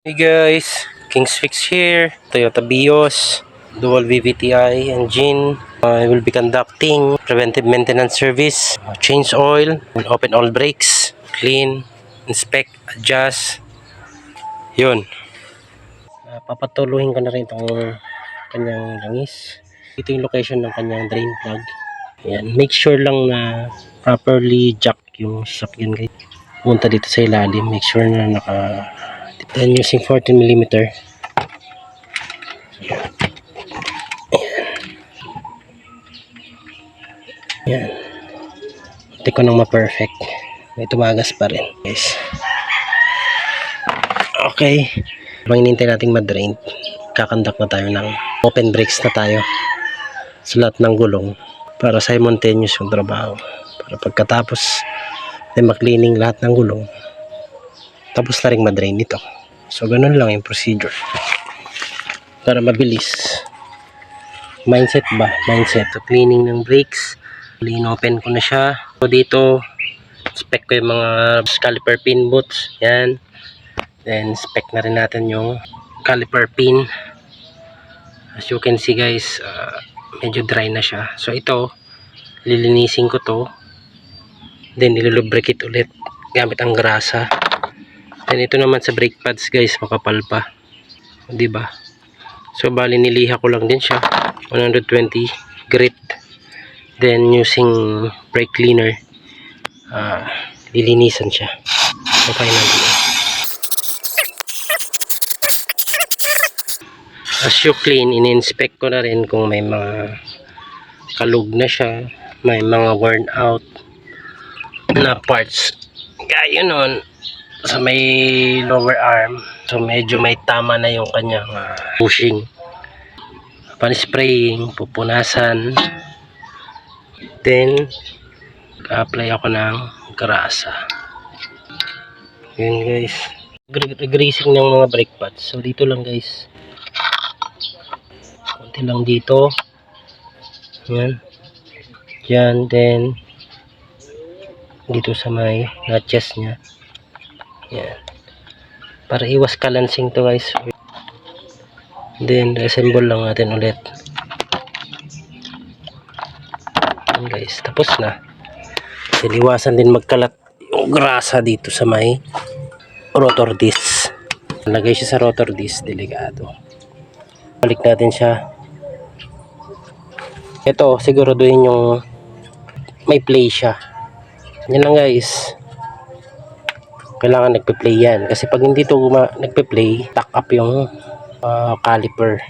Hey guys, King's Fix here, Toyota Vios, dual VVTi engine. I will be conducting preventive maintenance service, change oil, open all brakes, clean, inspect, adjust. Yun. Papatuloyin ko na rin itong kanyang langis. Ito yung location ng kanyang drain plug. Ayan. Make sure lang na properly jack yung sasakyan guys. Punta dito sa ilalim. Make sure na naka... Then using 14mm. Yan. Hindi ko nang ma-perfect. May tumagas pa rin, guys. Okay. Habang hinintay nating ma-drain, kakandak na tayo ng open brakes na tayo sa lahat ng gulong para simultaneous yung trabaho. Para pagkatapos ay ma-cleaning lahat ng gulong, tapos na rin ma-drain ito. So, ganun lang yung procedure. Para mabilis. Mindset ba? Mindset. So, cleaning ng brakes. In-open ko na siya. So dito, inspect ko yung mga caliper pin boots. Yan. Then inspect na rin natin yung caliper pin. As you can see guys, medyo dry na siya. So ito, lilinisin ko to. Then nilulubricate ulit gamit ang grasa. Then ito naman sa brake pads guys, makapal pa. Diba? So bali niliha ko lang din siya. 120 grit. Then using brake cleaner, lilinisan siya. Okay na dito. As you clean, in-inspect ko na rin kung may mga kalug na siya, may mga worn out na parts. Gaya nun, sa may lower arm, so medyo may tama na yung kanyang bushing. Pan-spraying, pupunasan. Then, apply ako ng grasa. Yun guys. Greasing ng mga brake pads. So, dito lang guys. Konti lang dito. Yan. Diyan. Then, dito sa may notches niya. Yan. Para iwas kalansing to guys. Then, assemble lang natin ulit. Guys, tapos na. Siliwasan din magkalat yung grasa dito sa may rotor disc. Lagay siya sa rotor disc, delikado. Balik natin siya. Ito, siguraduhin yung may play siya. Yan lang guys. Kailangan nagpe-play yan. Kasi pag hindi ito nagpe-play, tack up yung caliper.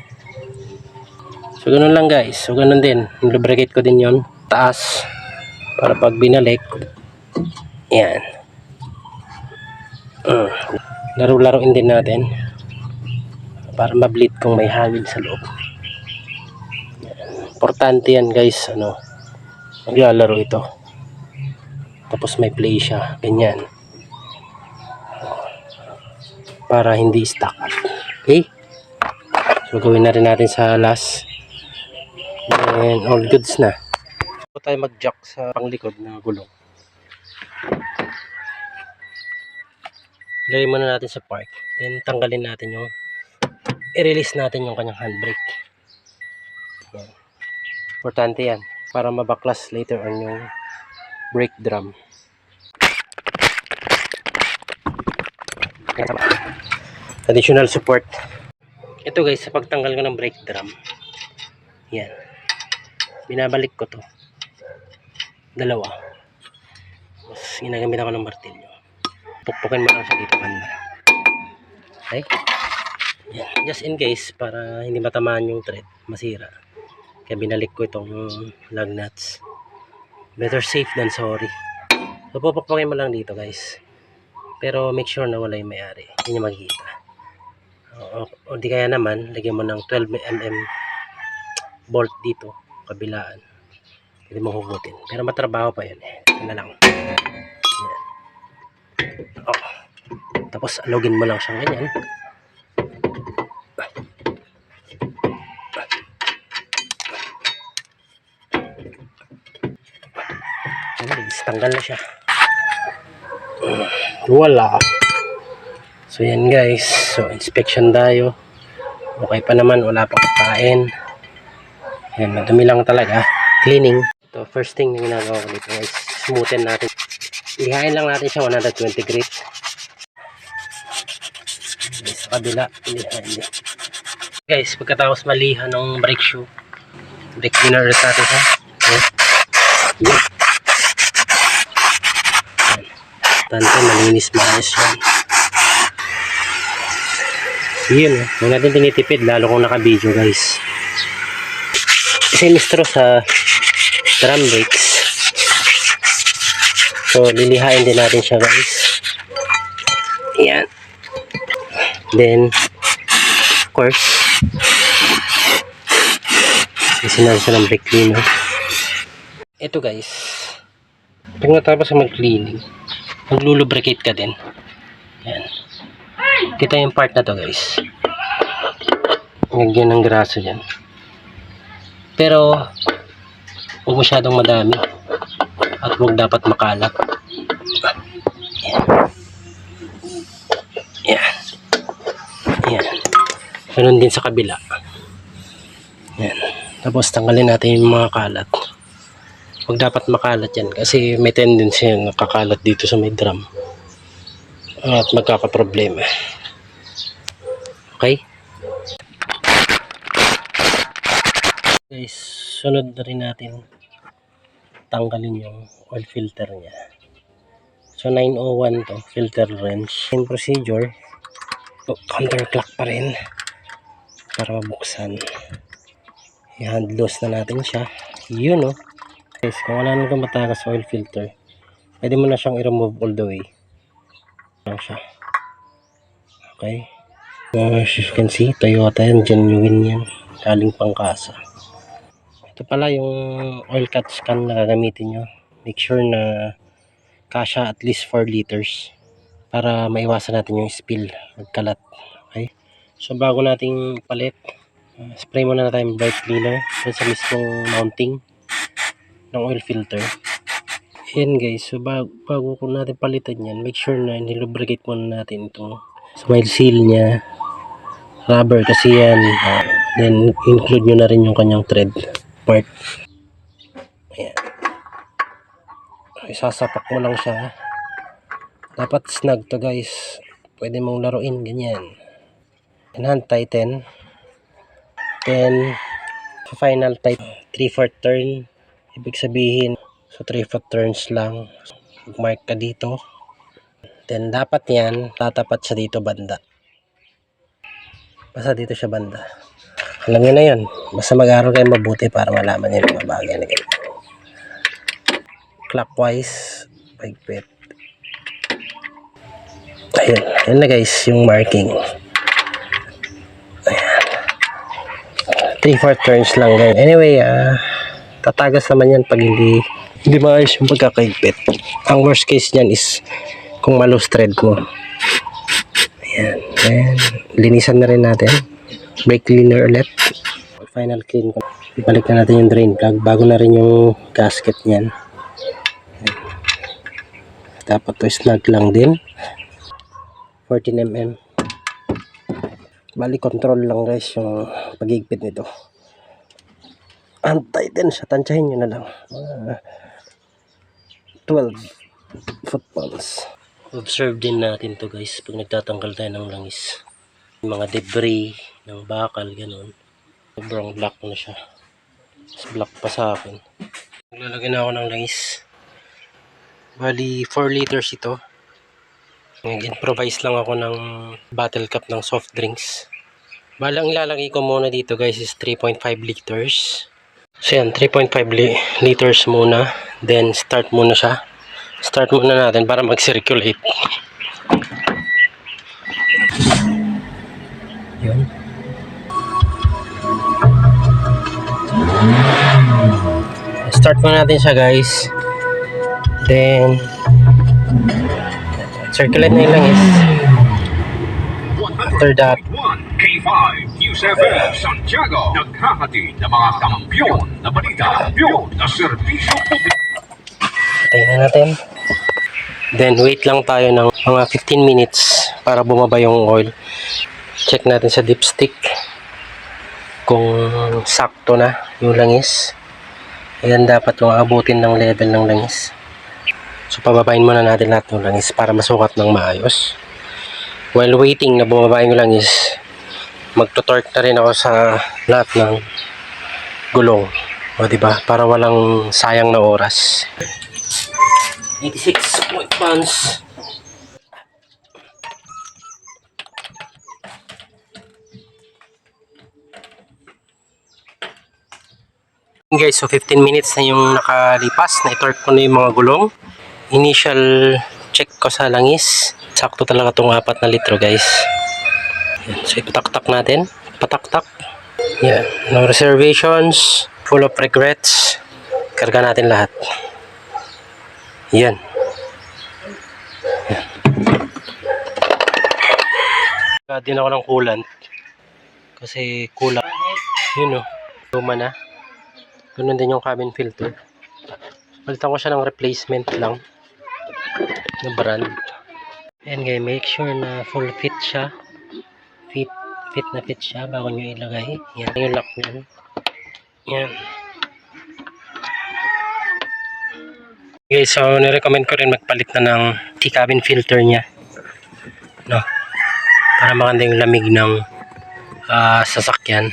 So, ganun lang guys. So, ganun din. Lubricate ko din yon taas para pag binalik yan laro-laroin din natin para ma-bleed kung may hangin sa loob. Importante yan guys, maglalaro ito tapos may play siya, ganyan para hindi stuck up. Okay, so gawin na rin natin sa last and all goods na. Tayo mag-jack sa panglikod ng gulong. Lagay muna natin sa park. Then tanggalin natin yung i-release natin yung kanyang handbrake. Importante yan para mabaklas later on yung brake drum. Additional support. Ito guys, sa pagtanggal ko ng brake drum. Yan. Binabalik ko to. Dalawa. Tapos ginagamit ako ng martilyo. Pukpukin mo lang siya dito banda. Okay? Yan. Just in case para hindi matamaan yung thread, masira. Kaya binalik ko itong lug nuts. Better safe than sorry. So pupukpukin mo lang dito guys. Pero make sure na wala yung may-ari. Hindi niya makikita. O di kaya naman, lagyan mo ng 12mm bolt dito, kabilaan. Pwede mong hugutin. Pero matrabaho pa yan eh. Yan na lang. Yan. Tapos alugin mo lang siyang ganyan. Tanggal na siya. Wala. So yan guys, so inspection tayo. Okay pa naman, wala pang kain. Yan, madumi lang talaga. Cleaning. So first thing na ginagawa ko dito is smoothen natin. Lihain lang natin siya 120 grit. Sa kabila, lihain. Guys, pagkatapos maliha ng brake shoe, brake cleaner ulit natin siya. Yan. Tante, malinis maayos yan. Yun, huwag natin tinitipid lalo kung naka-video guys. Sinistro sa drum brakes. So, lilihain din natin siya guys. Ayan. Then, of course, isinali siya ng brake cleaner. Ito guys, pag natapos sa mag-cleaning, maglulubricate ka din. Ayan. Kita yung part na to guys. Lagyan ng graso dyan. Pero, huwag masyadong madami. At huwag dapat makalat. Ayan. Ayan. Ganun din sa kabila. Ayan. Tapos tanggalin natin yung mga kalat. Huwag dapat makalat yan. Kasi may tendency yung nakakalat dito sa may drum. At magkakaproblema. Okay? Guys, sunod na rin natin tanggalin yung oil filter niya. So 901 to, filter wrench. Same procedure. Counterclock pa rin para mabuksan. I-hand loose na natin siya. Yun oh. Guys, kung wala nang matagas sa oil filter, pwede mo na siyang i-remove all the way. Lang siya. Okay. As you can see, Toyota yan, genuine yan. Galing pangkasa. Ito pala yung oil cut scan na gagamitin nyo. Make sure na kasya at least 4 liters para maiwasan natin yung spill, magkalat. Okay. So bago nating palit, spray muna na tayong brake cleaner sa mismong mounting ng oil filter. Yan guys, so bago ko natin palitan yan, make sure na nilubricate muna natin itong smile seal nya, rubber kasi yan. Then include nyo na rin yung kanyang thread part. Ayan. Isasapak mo lang siya. Dapat snug to guys. Pwede mong laruin ganyan. And hand tighten. Then final tight 3/4 turn. Ibig sabihin so 3/4 turns lang. Mag-mark ka dito. Then dapat yan tatapat siya dito banda. Basta dito siya banda. Alam niyo na yun. Basta mag-aaral kayo mabuti para malaman niyo yung mga bagay na ganyan. Clockwise, pagpit. Ayun. Ayun na guys, yung marking. Ayan. 3/4 turns lang guys. Anyway, tatagas naman yan pag hindi maayos yung pagkakaigpit. Ang worst case niyan is kung malus thread mo. Ayan. Ayan. Linisan na rin natin. Brake cleaner ulit. Final clean ko. Ibalik na natin yung drain plug. Bago na rin yung gasket niyan. Dapat to snug lang din. 14mm. Bali control lang guys yung pag-igpit nito. Tighten siya. Tansyahin nyo na lang. 12 foot-pounds. Observe din natin to guys pag nagtatanggal tayo ng langis. Mga debris ng bakal, ganun. Sobrang black na siya. Mas black pa sa akin. Naglalagay na ako ng langis. Bali 4 liters ito. Nag-improvise lang ako ng bottle cap ng soft drinks. Bali ang ilalagay ko muna dito guys is 3.5 liters. So yan, 3.5 liters muna. Then start muna siya. Start muna natin para mag-circulate. Yun. Start muna natin siya guys. Then circulate na yung langis. After that, K5 News FM Santiago, naghahatid ng mga kampyon na balita, kampyon na serbisyo publiko. tingnan natin. Then wait lang tayo ng mga 15 minutes para bumaba yung oil. Check natin sa dipstick kung sakto na yung langis. Ayan dapat yung abutin ng level ng langis. So pababain muna natin lahat ng langis para masukat ng maayos. While waiting na bumaba yung langis, magto-torque na rin ako sa lahat ng gulong. O diba? Para walang sayang na oras. 86 pounds. Guys, so 15 minutes na yung nakalipas. Na-torque ko na yung mga gulong. Initial check ko sa langis. Sakto talaga itong 4 na litro guys. Yan. So ipataktak natin. Pataktak. Yan. No reservations. Full of regrets. Karga natin lahat. Yan. Din ako ng coolant. Kasi kulang. Yun o. Luma na. Ganun din yung cabin filter. Palitan ko siya ng replacement lang. Na brand. And guys, make sure na full fit siya. Fit na fit siya bago nyo ilagay. Yan yung lock nyan. Yan. Okay, so nirecommend ko rin magpalit na ng cabin filter niya. No? Para maganda yung lamig ng sasakyan.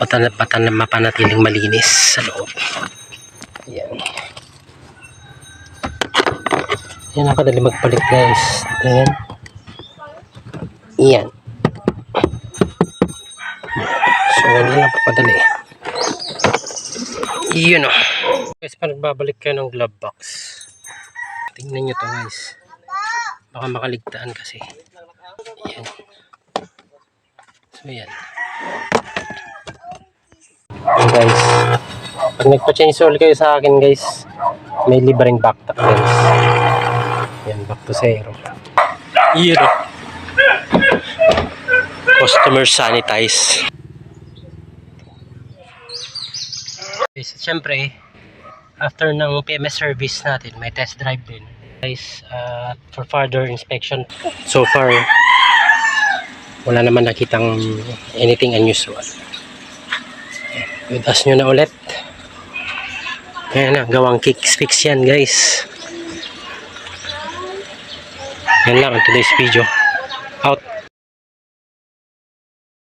Mapanatiling malinis sa loob. Yan. Yan ang kadali magpalit guys. Then, yan. So, ganyan lang papadali. Yun o. Guys, parang babalik kayo ng glove box. Tingnan nyo to guys. Baka makaligtaan kasi. Yan. So, yan. Yan guys. Pag nagpa-change oil kayo sa akin guys, may libreng backpack guys. Yan, back to zero. Yun o. Customer sanitize. Guys, syempre, after ng PMS service natin, may test drive din. Guys, for further inspection, so far, wala naman nakitang anything unusual. Itas nyo na ulit. Ayan na, gawang fix yan guys. Yan lang ang today's video.